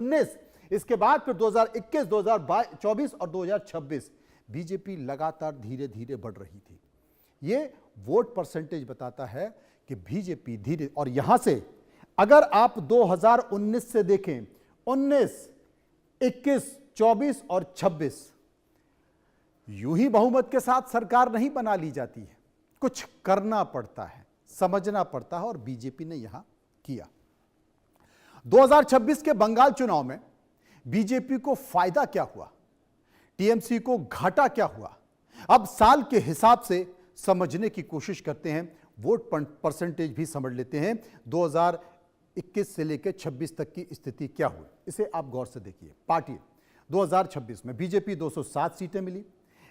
2019, इसके बाद फिर 2021, 2024 और 2026 बीजेपी लगातार धीरे धीरे बढ़ रही थी। ये वोट परसेंटेज बताता है कि बीजेपी धीरे, और यहां से अगर आप 2019 से देखें, 19, 21, 24 और 26, यूं ही बहुमत के साथ सरकार नहीं बना ली जाती है, कुछ करना पड़ता है, समझना पड़ता है, और बीजेपी ने यहां किया। 2026 के बंगाल चुनाव में बीजेपी को फायदा क्या हुआ, टीएमसी को घाटा क्या हुआ, अब साल के हिसाब से समझने की कोशिश करते हैं। वोट परसेंटेज भी समझ लेते हैं, 2021 से लेकर 26 तक की स्थिति क्या हुई, इसे आप गौर से देखिए। पार्टी 2026 में बीजेपी 207 सीटें मिली,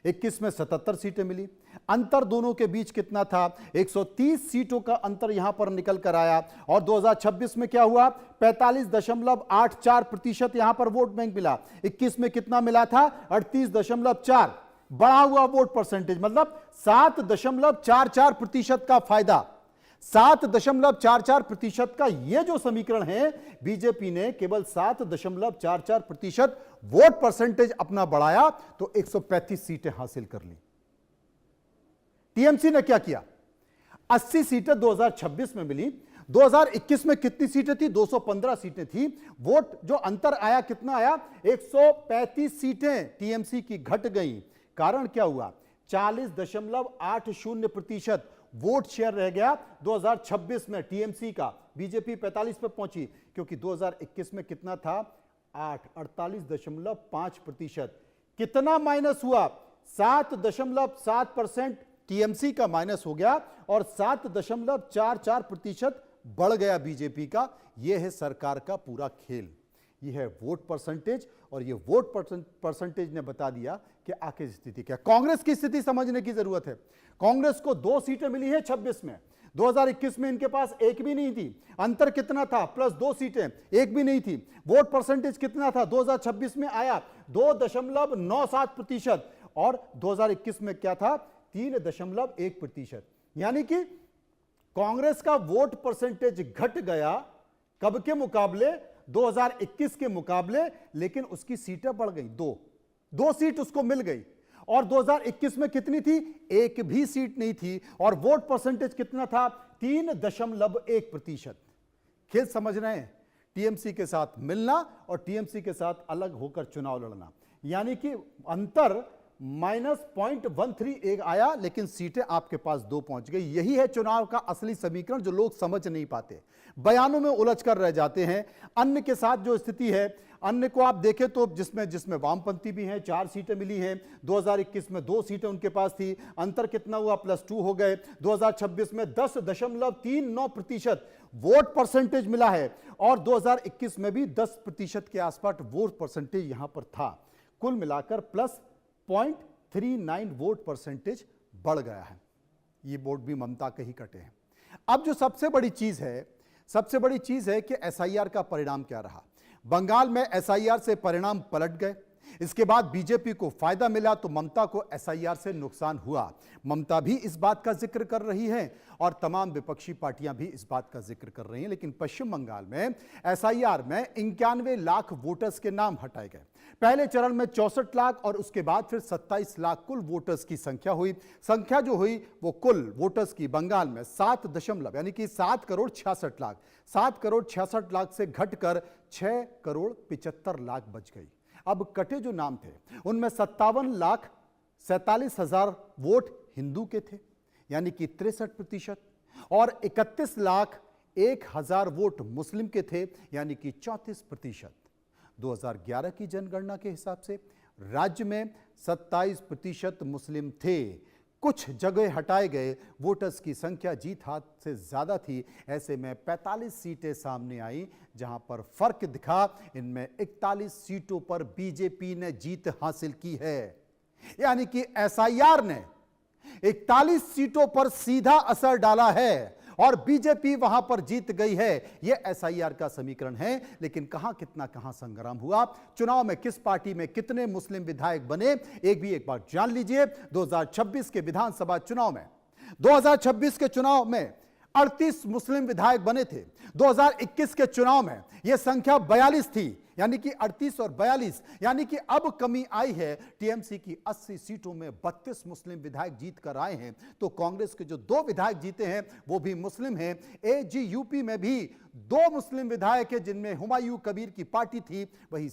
21 में 77 सीटें मिली। अंतर दोनों के बीच कितना था, 130 सीटों का अंतर यहां पर निकल कर आया। और 2026 में क्या हुआ, 45.84% यहां पर वोट बैंक मिला। 21 में कितना मिला था, 38.4। बढ़ा हुआ वोट परसेंटेज, मतलब 7.44% का फायदा। 7.44% का यह जो समीकरण है, बीजेपी ने केवल 7.44% वोट परसेंटेज अपना बढ़ाया तो 135 सीटें हासिल कर ली। टीएमसी ने क्या किया, 80 सीटें 2026 में मिली। 2021 में कितनी सीटें थी, 215 सीटें थी। वोट जो अंतर आया कितना आया, 135 सीटें टीएमसी की घट गई। कारण क्या हुआ, 40.80% वोट शेयर रह गया 2026 में टीएमसी का। बीजेपी 45 पे पहुंची, क्योंकि 2021 में कितना था, 48.5%। कितना माइनस हुआ, 7.7% टीएमसी का माइनस हो गया और 7.44% बढ़ गया बीजेपी का। यह है सरकार का पूरा खेल, यह है वोट परसेंटेज। और यह वोट परसेंटेज ने बता दिया कि आखिर स्थिति क्या। कांग्रेस की स्थिति समझने की जरूरत है। कांग्रेस को 2 सीटें मिली है 26 में। 2021 में इनके पास एक भी नहीं थी। अंतर कितना था, +2 सीटें, एक भी नहीं थी। वोट परसेंटेज कितना था, 2026 में आया 2.97%, और 2021 में क्या था, 3.1%। यानी कि कांग्रेस का वोट परसेंटेज घट गया, कब के मुकाबले, 2021 के मुकाबले, लेकिन उसकी सीटें बढ़ गई, 2 सीट उसको मिल गई। और 2021 में कितनी थी, एक भी सीट नहीं थी। और वोट परसेंटेज कितना था, 3.1%। खेल समझ रहे हैं, टीएमसी के साथ मिलना और टीएमसी के साथ अलग होकर चुनाव लड़ना, यानी कि अंतर -0.13 आया, लेकिन सीटें आपके पास 2 पहुंच गई। यही है चुनाव का असली समीकरण, जो लोग समझ नहीं पाते, बयानों में उलझ कर रह जाते हैं। अन्य के साथ जो स्थिति है, अन्य को आप देखें तो जिसमें वामपंथी भी हैं, 4 सीटें मिली हैं। 2021 में 2 सीटें उनके पास थी, अंतर कितना हुआ, +2 हो गए। 2026 में 10.39% वोट परसेंटेज मिला है, और 2021 में भी 10% के आसपास वोट परसेंटेज यहां पर था। कुल मिलाकर +0.39 वोट परसेंटेज बढ़ गया है। ये वोट भी ममता के ही कटे हैं। अब जो सबसे बड़ी चीज है कि एसआईआर का परिणाम क्या रहा। बंगाल में एसआईआर से परिणाम पलट गए। इसके बाद बीजेपी को फायदा मिला तो ममता को एसआईआर से नुकसान हुआ। ममता भी इस बात का जिक्र कर रही हैं और तमाम विपक्षी पार्टियां भी इस बात का जिक्र कर रही हैं। लेकिन पश्चिम बंगाल में एसआईआर में 91 लाख वोटर्स के नाम हटाए गए। पहले चरण में 64 लाख और उसके बाद फिर 27 लाख कुल वोटर्स की संख्या हुई। संख्या जो हुई वो कुल वोटर्स की बंगाल में 7 करोड़ 66 लाख, 7 करोड़ 66 लाख से घटकर 6 करोड़ 75 लाख बच गई। अब कटे जो नाम थे उनमें 57,47,000 वोट हिंदू के थे, यानी कि 63%, और 31,01,000 वोट मुस्लिम के थे, यानी कि 34%। 2011 की जनगणना के हिसाब से राज्य में 27% मुस्लिम थे। कुछ जगह हटाए गए, वोटर्स की संख्या जीत हाथ से ज्यादा थी। ऐसे में 45 सीटें सामने आई जहां पर फर्क दिखा। इनमें 41 सीटों पर बीजेपी ने जीत हासिल की है, यानी कि एसआईआर ने 41 सीटों पर सीधा असर डाला है और बीजेपी वहां पर जीत गई है। यह एसआईआर का समीकरण है। लेकिन कहां संग्राम हुआ, चुनाव में किस पार्टी में कितने मुस्लिम विधायक बने, एक बार जान लीजिए। 2026 के विधानसभा चुनाव में 2026 के चुनाव में 38 मुस्लिम विधायक बने थे। 2021 के चुनाव में यह संख्या 42 थी, यानी कि 38 और 42, यानी कि अब कमी आई है। टीएमसी की 80 सीटों में 32 मुस्लिम विधायक जीत कर आए हैं, तो कांग्रेस के जो 2 विधायक जीते हैं वो भी मुस्लिम हैं। एजीयूपी में भी 2 मुस्लिम विधायक हैं, जिनमें हुमायूं कबीर की पार्टी थी। वही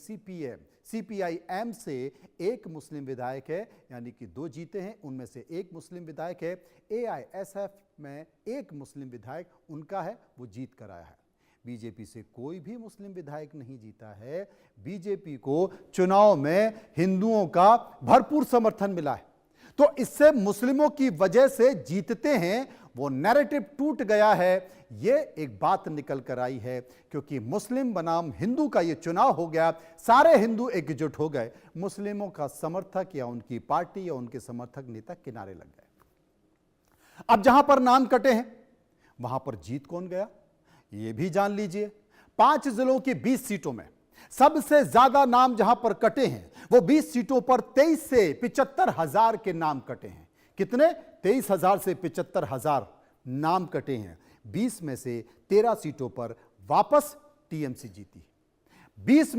सीपीआईएम से 1 मुस्लिम विधायक है, यानी कि 2 जीते हैं, उनमें से 1 मुस्लिम विधायक है। एआईएसएफ में 1 मुस्लिम विधायक उनका है, वो जीत कर आया है। बीजेपी से कोई भी मुस्लिम विधायक नहीं जीता है। बीजेपी को चुनाव में हिंदुओं का भरपूर समर्थन मिला है, तो इससे मुस्लिमों की वजह से जीतते हैं, वो नैरेटिव टूट गया है। ये एक बात निकल कर आई है, क्योंकि मुस्लिम बनाम हिंदू का ये चुनाव हो गया, सारे हिंदू एकजुट हो गए, मुस्लिमों का समर्थक या उनकी पार्टी या उनके समर्थक नेता किनारे लग गए। अब जहां पर नाम कटे हैं वहां पर जीत कौन गया ये भी जान लीजिए। 5 जिलों की 20 सीटों में सबसे ज्यादा नाम जहां पर कटे हैं, वो 20 सीटों पर 23 से 75,000 के नाम कटे हैं। कितने? 23,000 से 75,000 नाम कटे हैं। 20 में से 13 सीटों पर वापस टीएमसी जीती। 20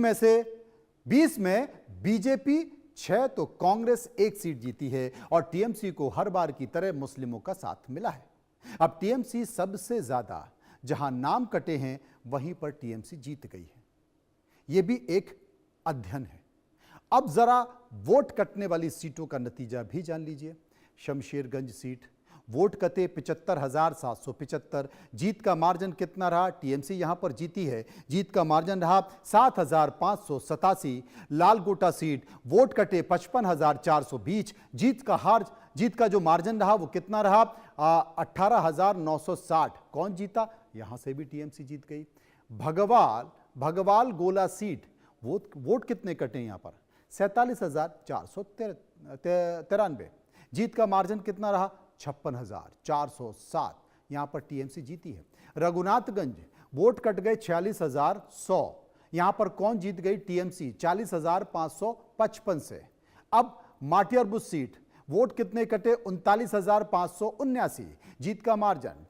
में बीजेपी 6 तो कांग्रेस 1 सीट जीती है, और टीएमसी को हर बार की तरह मुस्लिमों का साथ मिला है। अब टीएमसी सबसे ज्यादा जहां नाम कटे हैं वहीं पर टीएमसी जीत गई है। यह भी एक अध्ययन है। अब जरा वोट कटने वाली सीटों का नतीजा भी जान लीजिए। शमशेरगंज सीट वोट कटे 75,775। जीत का मार्जिन कितना रहा? टीएमसी यहां पर जीती है, जीत का मार्जिन रहा 7,587। लालगोटा सीट वोट कटे 55,420। जीत का जो मार्जिन रहा वो कितना रहा? 18,960। कौन जीता? यहां से भी टीएमसी जीत गई। भगवाल गोला सीट वोट कितने कटे यहां पर? 47,493। जीत का मार्जिन कितना रहा? 56,407। यहां पर टीएमसी जीती है। रघुनाथगंज वोट कट गए 46,100। यहां पर कौन जीत गई? टीएमसी 40,555 से। अब माटियारबुज सीट वोट कितने कटे? 39,579। जीत का मार्जिन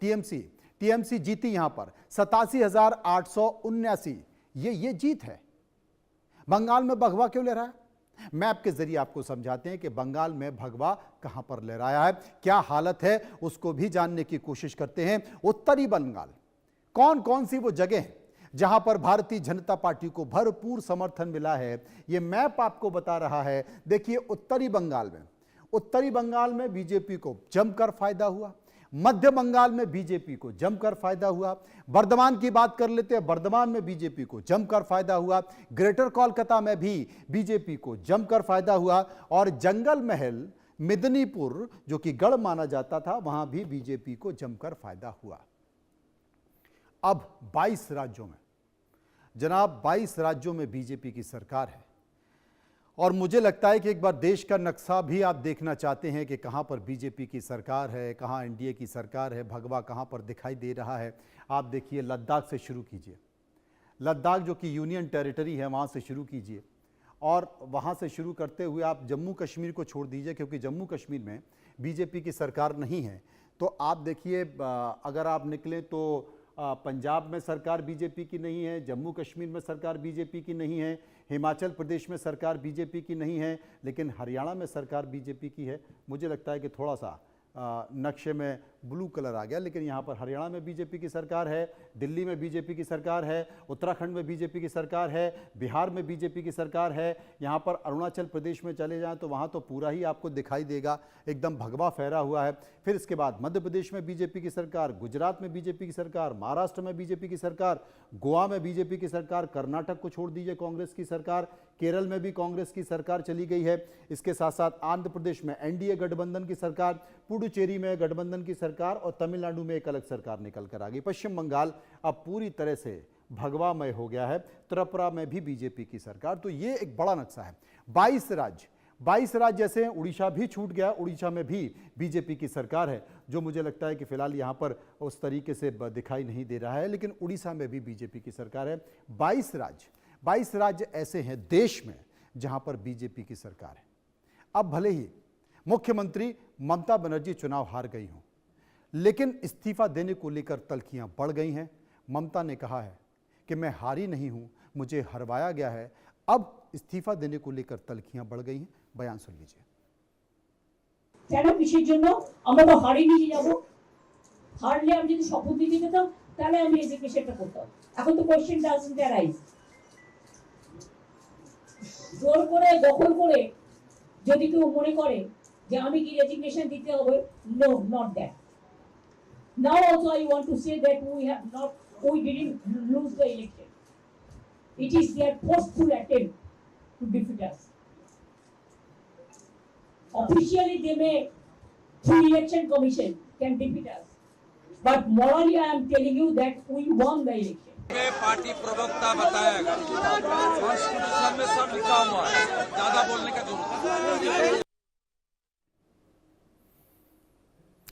टीएमसी जीती यहां पर 87,879। ये जीत है। बंगाल में भगवा क्यों ले रहा है? मैप के जरिए आपको समझाते हैं कि बंगाल में भगवा कहां पर लहराया है, क्या हालत है, उसको भी जानने की कोशिश करते हैं। उत्तरी बंगाल कौन कौन सी वो जगह है जहां पर भारतीय जनता पार्टी को भरपूर समर्थन मिला है, यह मैप आपको बता रहा है। देखिए, उत्तरी बंगाल में बीजेपी को जमकर फायदा हुआ। मध्य बंगाल में बीजेपी को जमकर फायदा हुआ। बर्धमान की बात कर लेते हैं, बर्धमान में बीजेपी को जमकर फायदा हुआ। ग्रेटर कोलकाता में भी बीजेपी को जमकर फायदा हुआ, और जंगल महल मिदनीपुर जो कि गढ़ माना जाता था, वहां भी बीजेपी को जमकर फायदा हुआ। अब 22 राज्यों में जनाब 22 राज्यों में बीजेपी की सरकार है, और मुझे लगता है कि एक बार देश का नक्शा भी आप देखना चाहते हैं कि कहां पर बीजेपी की सरकार है, कहां एनडीए की सरकार है, भगवा कहां पर दिखाई दे रहा है। आप देखिए, लद्दाख से शुरू कीजिए। लद्दाख जो कि यूनियन टेरिटरी है, वहां से शुरू कीजिए, और वहां से शुरू करते हुए आप जम्मू कश्मीर को छोड़ दीजिए, क्योंकि जम्मू कश्मीर में बीजेपी की सरकार नहीं है। तो आप देखिए, अगर आप निकले तो पंजाब में सरकार बीजेपी की नहीं है, जम्मू कश्मीर में सरकार बीजेपी की नहीं है, हिमाचल प्रदेश में सरकार बीजेपी की नहीं है, लेकिन हरियाणा में सरकार बीजेपी की है। मुझे लगता है कि थोड़ा सा नक्शे में ब्लू कलर आ गया, लेकिन यहाँ पर हरियाणा में बीजेपी की सरकार है, दिल्ली में बीजेपी की सरकार है, उत्तराखंड में बीजेपी की सरकार है, बिहार में बीजेपी की सरकार है। यहाँ पर अरुणाचल प्रदेश में चले जाएं तो वहाँ तो पूरा ही आपको दिखाई देगा, एकदम भगवा फहरा हुआ है। फिर इसके बाद मध्य प्रदेश में बीजेपी की सरकार, गुजरात में बीजेपी की सरकार, महाराष्ट्र में बीजेपी की सरकार, गोवा में बीजेपी की सरकार, कर्नाटक को छोड़ दीजिए कांग्रेस की सरकार, केरल में भी कांग्रेस की सरकार चली गई है। इसके साथ साथ आंध्र प्रदेश में एनडीए गठबंधन की सरकार, पुडुचेरी में गठबंधन की सरकार, और तमिलनाडु में एक अलग सरकार निकल कर आ गई। पश्चिम बंगाल अब पूरी तरह से भगवामय हो गया है। त्रिपुरा में भी बीजेपी की सरकार। तो ये एक बड़ा नक्शा है। 22 राज्य जैसे हैं। उड़ीसा भी छूट गया, उड़ीसा में भी बीजेपी की सरकार है, जो मुझे लगता है कि फिलहाल यहां पर उस तरीके से दिखाई नहीं दे रहा है, लेकिन उड़ीसा में भी बीजेपी की सरकार है। 22 राज्य ऐसे हैं देश में जहां पर बीजेपी की सरकार है। अब भले ही मुख्यमंत्री ममता बनर्जी चुनाव हार गई हों, लेकिन इस्तीफा देने को लेकर तल्खियां बढ़ गई हैं। ममता ने कहा है कि मैं हारी नहीं हूं, मुझे हरवाया गया है। अब इस्तीफा देने को लेकर तल्खियां बढ़ गई हैं। बयान सुन लीजिए। কেন কিসের জন্য আমরা তো হারিয়ে নিয়ে যাব, হারলে আমি যদি শপথ দিতে যেতাম তাহলে আমি রেজিগনেশনটা করতাম। এখন তো কোশ্চেন ডাজন্ট অ্যারাইজ। জোর করে দখল করে যদি কেউ মনে করে যে আমি কি রেজিগনেশন দিতে হবে, no, not that. Now also I want to say that we didn't lose the election. It is their forceful attempt to defeat us. Officially, they may, through election commission, can defeat us. But morally, I am telling you that we won the election. में party प्रवक्ता बताएगा, constitution में सब लिखा हुआ है, ज्यादा बोलने का जरूरत नहीं।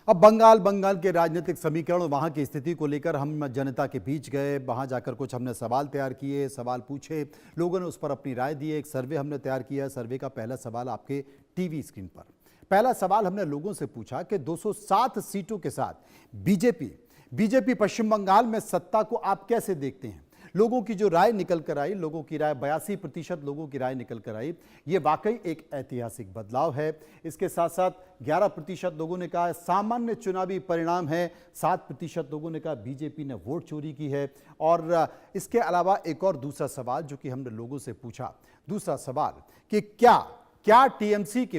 अब बंगाल के राजनीतिक समीकरण और वहाँ की स्थिति को लेकर हम जनता के बीच गए। वहाँ जाकर कुछ हमने सवाल तैयार किए, सवाल पूछे, लोगों ने उस पर अपनी राय दी। एक सर्वे हमने तैयार किया। सर्वे का पहला सवाल आपके टीवी स्क्रीन पर। पहला सवाल हमने लोगों से पूछा कि 207 सीटों के साथ बीजेपी पश्चिम बंगाल में सत्ता को आप कैसे देखते हैं। लोगों की जो राय निकल कर आई, लोगों की राय 82% लोगों की राय निकल कर आई। ये वाकई एक ऐतिहासिक बदलाव है। इसके साथ साथ 11% लोगों ने कहा सामान्य चुनावी परिणाम है। 7% लोगों ने कहा बीजेपी ने वोट चोरी की है। और इसके अलावा एक और दूसरा सवाल जो कि हमने लोगों से पूछा, दूसरा सवाल कि क्या टीएमसी के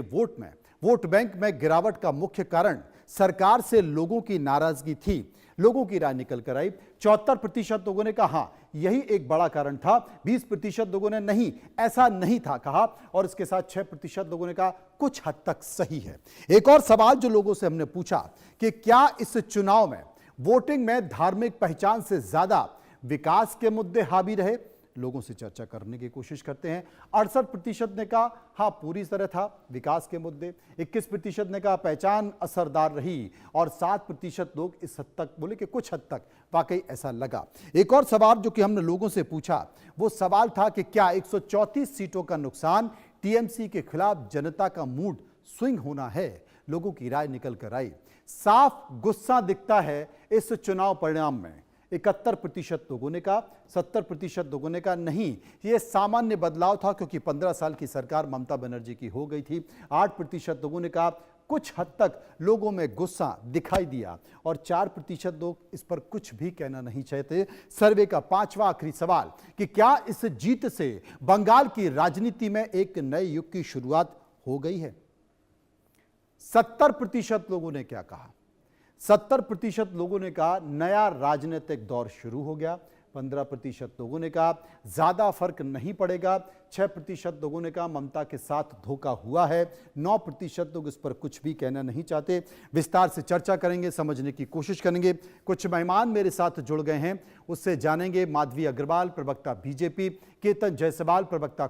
वोट बैंक में गिरावट का मुख्य कारण सरकार से लोगों की नाराजगी थी। लोगों की राय निकल कर आई। 74% लोगों ने कहा हाँ, यही एक बड़ा कारण था। 20% लोगों ने नहीं, ऐसा नहीं था कहा। और इसके साथ 6% लोगों ने कहा कुछ हद तक सही है। एक और सवाल जो लोगों से हमने पूछा कि क्या इस चुनाव में वोटिंग में धार्मिक पहचान से ज्यादा विकास के मुद्दे हावी रहे। लोगों से चर्चा करने की कोशिश करते हैं। 68% ने कहा हाँ, पूरी तरह था विकास के मुद्दे। 21% ने कहा पहचान असरदार रही। और 7% लोग इस हद तक बोले कि कुछ हद तक वाकई ऐसा लगा। एक और सवाल जो कि हमने लोगों से पूछा, वो सवाल था कि क्या 134 सीटों का नुकसान टीएमसी के खिलाफ जनता का मूड स्विंग होना है। लोगों की राय निकल कर आई। साफ गुस्सा दिखता है इस चुनाव परिणाम में। 71% लोगों ने कहा, 70% लोगों ने कहा नहीं, ये सामान्य बदलाव था क्योंकि 15 साल की सरकार ममता बनर्जी की हो गई थी। 8% लोगों ने कहा कुछ हद तक लोगों में गुस्सा दिखाई दिया। और 4% लोग इस पर कुछ भी कहना नहीं चाहते। सर्वे का पांचवा आखिरी सवाल कि क्या इस जीत से बंगाल की राजनीति में एक नए युग की शुरुआत हो गई है। 70% लोगों ने क्या कहा, 70% लोगों ने कहा नया राजनीतिक दौर शुरू हो गया। 15% लोगों ने कहा ज्यादा फर्क नहीं पड़ेगा। 6% लोगों ने कहा ममता के साथ धोखा हुआ है। 9% लोग इस पर कुछ भी कहना नहीं चाहते। विस्तार से चर्चा करेंगे, समझने की कोशिश करेंगे। कुछ मेहमान मेरे साथ जुड़ गए हैं, उससे जानेंगे। माधवी अग्रवाल, प्रवक्ता बीजेपी, केतन जायसवाल, प्रवक्ता